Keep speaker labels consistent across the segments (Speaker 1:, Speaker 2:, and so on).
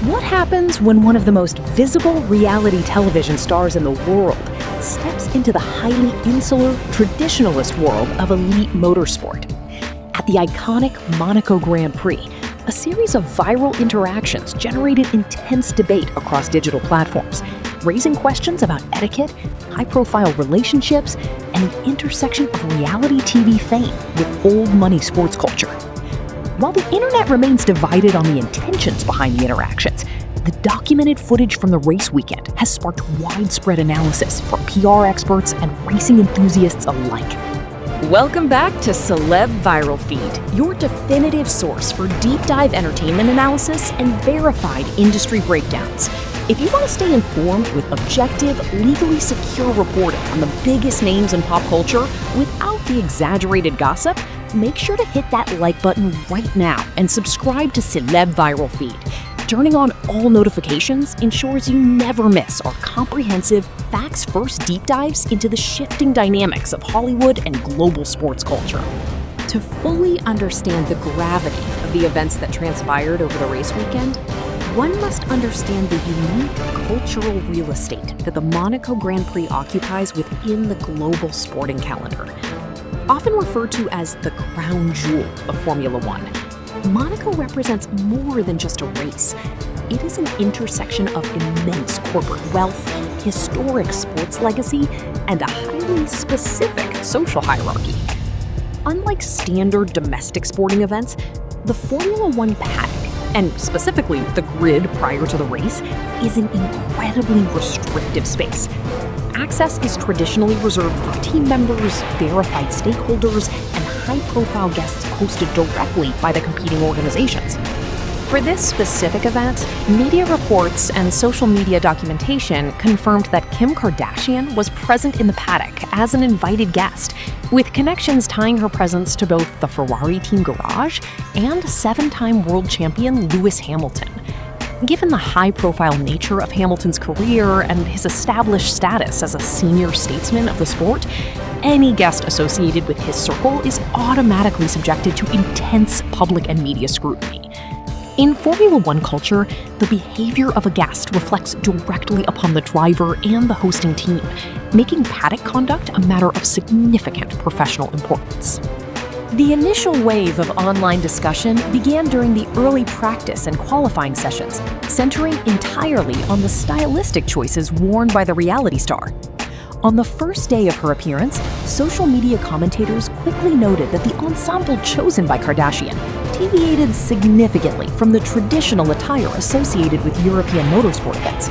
Speaker 1: What happens when one of the most visible reality television stars in the world steps into the highly insular, traditionalist world of elite motorsport? At the iconic Monaco Grand Prix, a series of viral interactions generated intense debate across digital platforms, raising questions about etiquette, high-profile relationships, and the intersection of reality TV fame with old-money sports culture. While the internet remains divided on the intentions behind the interactions, the documented footage from the race weekend has sparked widespread analysis from PR experts and racing enthusiasts alike. Welcome back to Celeb Viral Feed, your definitive source for deep dive entertainment analysis and verified industry breakdowns. If you want to stay informed with objective, legally secure reporting on the biggest names in pop culture without the exaggerated gossip, make sure to hit that like button right now and subscribe to Celeb Viral Feed. Turning on all notifications ensures you never miss our comprehensive, facts-first deep dives into the shifting dynamics of Hollywood and global sports culture. To fully understand the gravity of the events that transpired over the race weekend, one must understand the unique cultural real estate that the Monaco Grand Prix occupies within the global sporting calendar. Often referred to as the crown jewel of Formula One, Monaco represents more than just a race. It is an intersection of immense corporate wealth, historic sports legacy, and a highly specific social hierarchy. Unlike standard domestic sporting events, the Formula One paddock, and specifically the grid prior to the race, is an incredibly restrictive space. Access is traditionally reserved for team members, verified stakeholders, and high-profile guests hosted directly by the competing organizations. For this specific event, media reports and social media documentation confirmed that Kim Kardashian was present in the paddock as an invited guest, with connections tying her presence to both the Ferrari team garage and seven-time world champion Lewis Hamilton. Given the high-profile nature of Hamilton's career and his established status as a senior statesman of the sport, any guest associated with his circle is automatically subjected to intense public and media scrutiny. In Formula One culture, the behavior of a guest reflects directly upon the driver and the hosting team, making paddock conduct a matter of significant professional importance. The initial wave of online discussion began during the early practice and qualifying sessions, centering entirely on the stylistic choices worn by the reality star. On the first day of her appearance, social media commentators quickly noted that the ensemble chosen by Kardashian deviated significantly from the traditional attire associated with European motorsport events.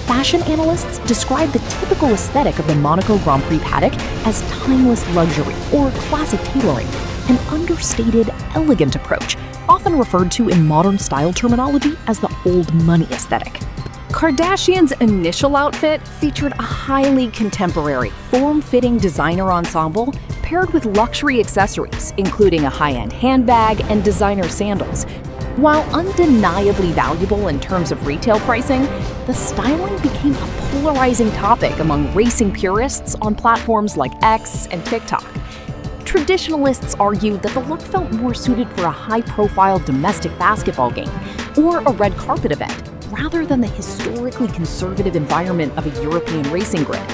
Speaker 1: Fashion analysts describe the typical aesthetic of the Monaco Grand Prix paddock as timeless luxury or classic tailoring, an understated, elegant approach, often referred to in modern style terminology as the old money aesthetic. Kardashian's initial outfit featured a highly contemporary, form-fitting designer ensemble paired with luxury accessories, including a high-end handbag and designer sandals. While undeniably valuable in terms of retail pricing, the styling became a polarizing topic among racing purists on platforms like X and TikTok. Traditionalists argued that the look felt more suited for a high-profile domestic basketball game or a red carpet event, rather than the historically conservative environment of a European racing grid.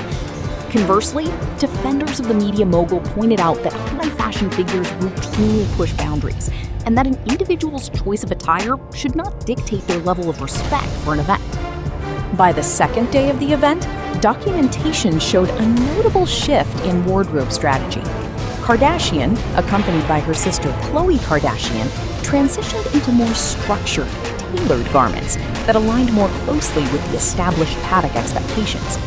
Speaker 1: Conversely, defenders of the media mogul pointed out that high-fashion figures routinely push boundaries, and that an individual's choice of attire should not dictate their level of respect for an event. By the second day of the event, documentation showed a notable shift in wardrobe strategy. Kardashian, accompanied by her sister Khloe Kardashian, transitioned into more structured, tailored garments that aligned more closely with the established paddock expectations.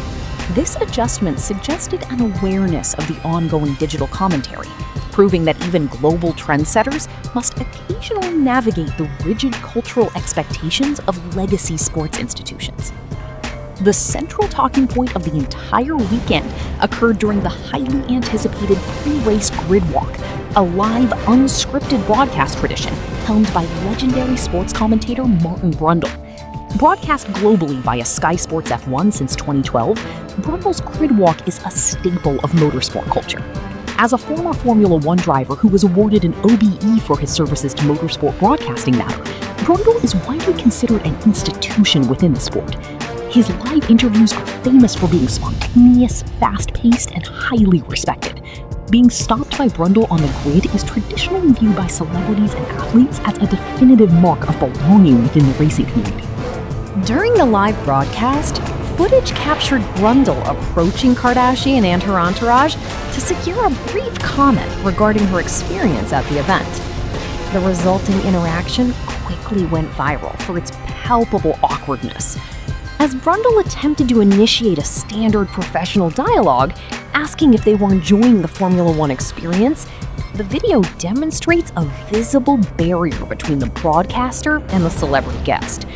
Speaker 1: This adjustment suggested an awareness of the ongoing digital commentary, proving that even global trendsetters must occasionally navigate the rigid cultural expectations of legacy sports institutions. The central talking point of the entire weekend occurred during the highly anticipated pre-race grid walk, a live, unscripted broadcast tradition helmed by legendary sports commentator Martin Brundle. Broadcast globally via Sky Sports F1 since 2012, Brundle's grid walk is a staple of motorsport culture. As a former Formula One driver who was awarded an OBE for his services to Motorsport Broadcasting Matter, Brundle is widely considered an institution within the sport. His live interviews are famous for being spontaneous, fast-paced, and highly respected. Being stopped by Brundle on the grid is traditionally viewed by celebrities and athletes as a definitive mark of belonging within the racing community.
Speaker 2: During the live broadcast, footage captured Brundle approaching Kardashian and her entourage to secure a brief comment regarding her experience at the event. The resulting interaction quickly went viral for its palpable awkwardness. As Brundle attempted to initiate a standard professional dialogue, asking if they were enjoying the Formula One experience, the video demonstrates a visible barrier between the broadcaster and the celebrity guest.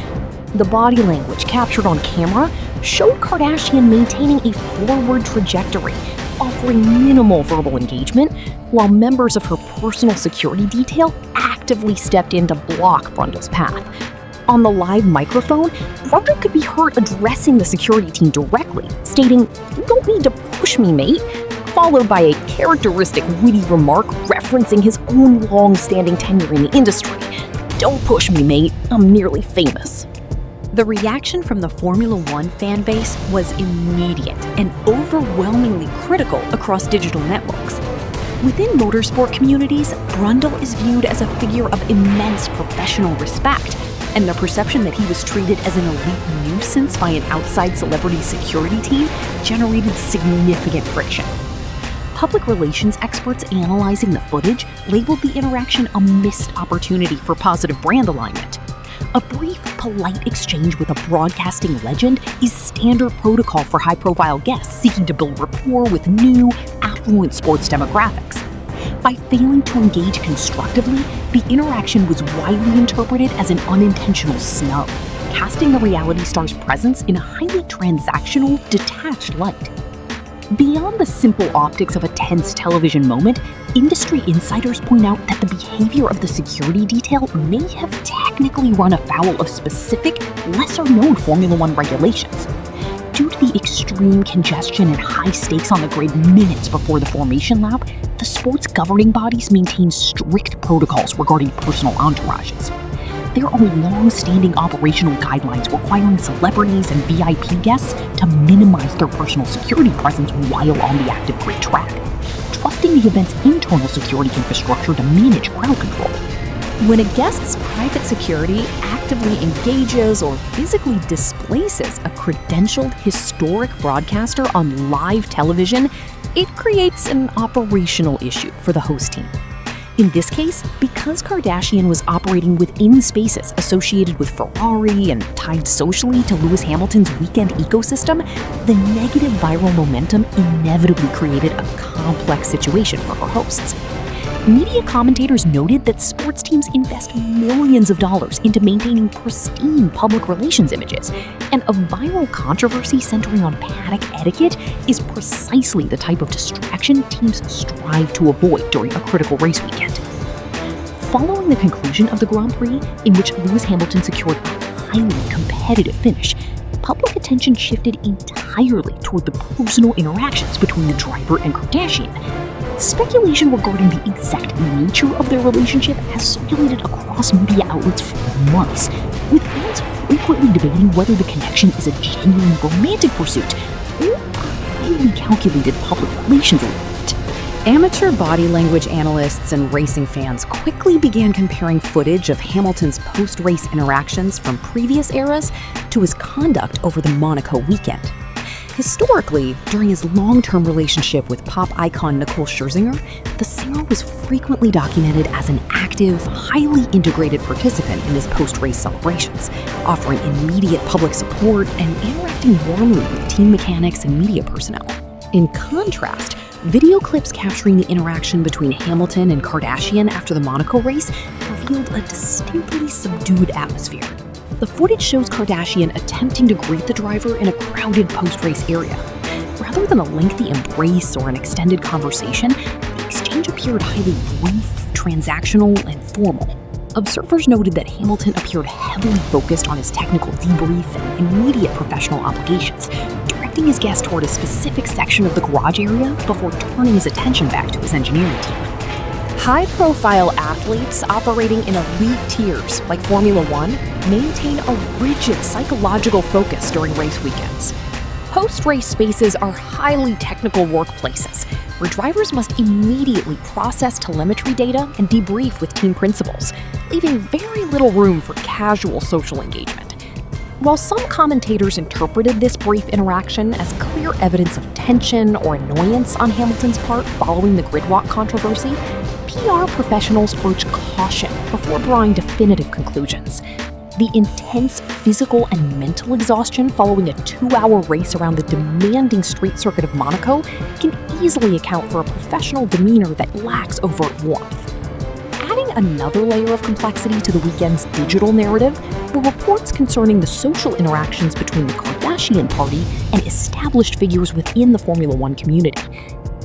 Speaker 2: The body language captured on camera showed Kardashian maintaining a forward trajectory, offering minimal verbal engagement, while members of her personal security detail actively stepped in to block Brundle's path. On the live microphone, Brundle could be heard addressing the security team directly, stating, "You don't need to push me, mate," followed by a characteristic witty remark referencing his own long-standing tenure in the industry. "Don't push me, mate. I'm nearly famous." The reaction from the Formula One fan base was immediate and overwhelmingly critical across digital networks. Within motorsport communities, Brundle is viewed as a figure of immense professional respect, and the perception that he was treated as an elite nuisance by an outside celebrity security team generated significant friction. Public relations experts analyzing the footage labeled the interaction a missed opportunity for positive brand alignment. A brief, polite exchange with a broadcasting legend is standard protocol for high-profile guests seeking to build rapport with new, affluent sports demographics. By failing to engage constructively, the interaction was widely interpreted as an unintentional snub, casting the reality star's presence in a highly transactional, detached light. Beyond the simple optics of a tense television moment, industry insiders point out that the behavior of the security detail may have technically run afoul of specific, lesser-known Formula One regulations. Due to the extreme congestion and high stakes on the grid minutes before the formation lap, the sport's governing bodies maintain strict protocols regarding personal entourages. There are long-standing operational guidelines requiring celebrities and VIP guests to minimize their personal security presence while on the active grid track, trusting the event's internal security infrastructure to manage crowd control. When a guest's private security actively engages or physically displaces a credentialed historic broadcaster on live television, it creates an operational issue for the host team. In this case, because Kardashian was operating within spaces associated with Ferrari and tied socially to Lewis Hamilton's weekend ecosystem, the negative viral momentum inevitably created a complex situation for her hosts. Media commentators noted that sports teams invest millions of dollars into maintaining pristine public relations images, and a viral controversy centering on paddock etiquette is precisely the type of distraction teams strive to avoid during a critical race weekend. Following the conclusion of the Grand Prix, in which Lewis Hamilton secured a highly competitive finish, public attention shifted entirely toward the personal interactions between the driver and Kardashian. Speculation regarding the exact nature of their relationship has circulated across media outlets for months, with fans frequently debating whether the connection is a genuine romantic pursuit or a highly calculated public relations element. Amateur body language analysts and racing fans quickly began comparing footage of Hamilton's post-race interactions from previous eras to his conduct over the Monaco weekend. Historically, during his long-term relationship with pop icon Nicole Scherzinger, the singer was frequently documented as an active, highly integrated participant in his post-race celebrations, offering immediate public support and interacting warmly with team mechanics and media personnel. In contrast, video clips capturing the interaction between Hamilton and Kardashian after the Monaco race revealed a distinctly subdued atmosphere. The footage shows Kardashian attempting to greet the driver in a crowded post-race area. Rather than a lengthy embrace or an extended conversation, the exchange appeared highly brief, transactional, and formal. Observers noted that Hamilton appeared heavily focused on his technical debrief and immediate professional obligations, directing his guest toward a specific section of the garage area before turning his attention back to his engineering team. High-profile athletes operating in elite tiers, like Formula One, maintain a rigid psychological focus during race weekends. Post-race spaces are highly technical workplaces, where drivers must immediately process telemetry data and debrief with team principals, leaving very little room for casual social engagement. While some commentators interpreted this brief interaction as clear evidence of tension or annoyance on Hamilton's part following the gridwalk controversy, PR professionals urge caution before drawing definitive conclusions. The intense physical and mental exhaustion following a 2-hour race around the demanding street circuit of Monaco can easily account for a professional demeanor that lacks overt warmth. Adding another layer of complexity to the weekend's digital narrative were reports concerning the social interactions between the Kardashian party and established figures within the Formula One community.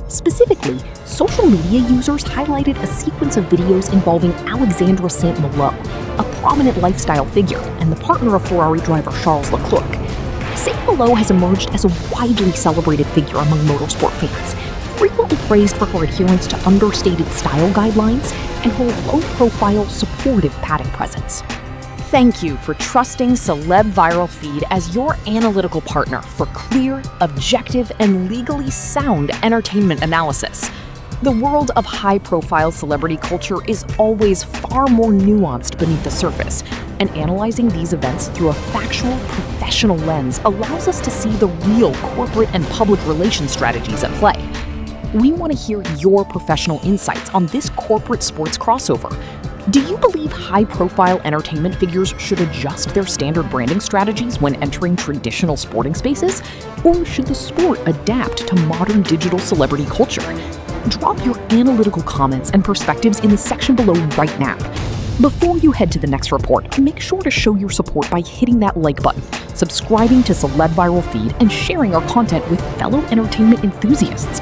Speaker 2: Specifically, social media users highlighted a sequence of videos involving Alexandra St. Malo, a prominent lifestyle figure and the partner of Ferrari driver Charles Leclerc. St. Malo has emerged as a widely celebrated figure among motorsport fans, frequently praised for her adherence to understated style guidelines and her low-profile, supportive paddock presence. Thank you for trusting Celeb Viral Feed as your analytical partner for clear, objective, and legally sound entertainment analysis. The world of high-profile celebrity culture is always far more nuanced beneath the surface, and analyzing these events through a factual, professional lens allows us to see the real corporate and public relations strategies at play. We want to hear your professional insights on this corporate sports crossover. Do you believe high-profile entertainment figures should adjust their standard branding strategies when entering traditional sporting spaces? Or should the sport adapt to modern digital celebrity culture? Drop your analytical comments and perspectives in the section below right now. Before you head to the next report, make sure to show your support by hitting that like button, subscribing to Celeb Viral Feed, and sharing our content with fellow entertainment enthusiasts.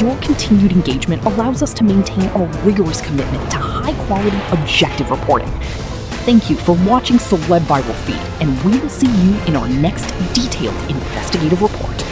Speaker 2: Your continued engagement allows us to maintain a rigorous commitment to high-quality, objective reporting. Thank you for watching Celeb Viral Feed, and we will see you in our next detailed investigative report.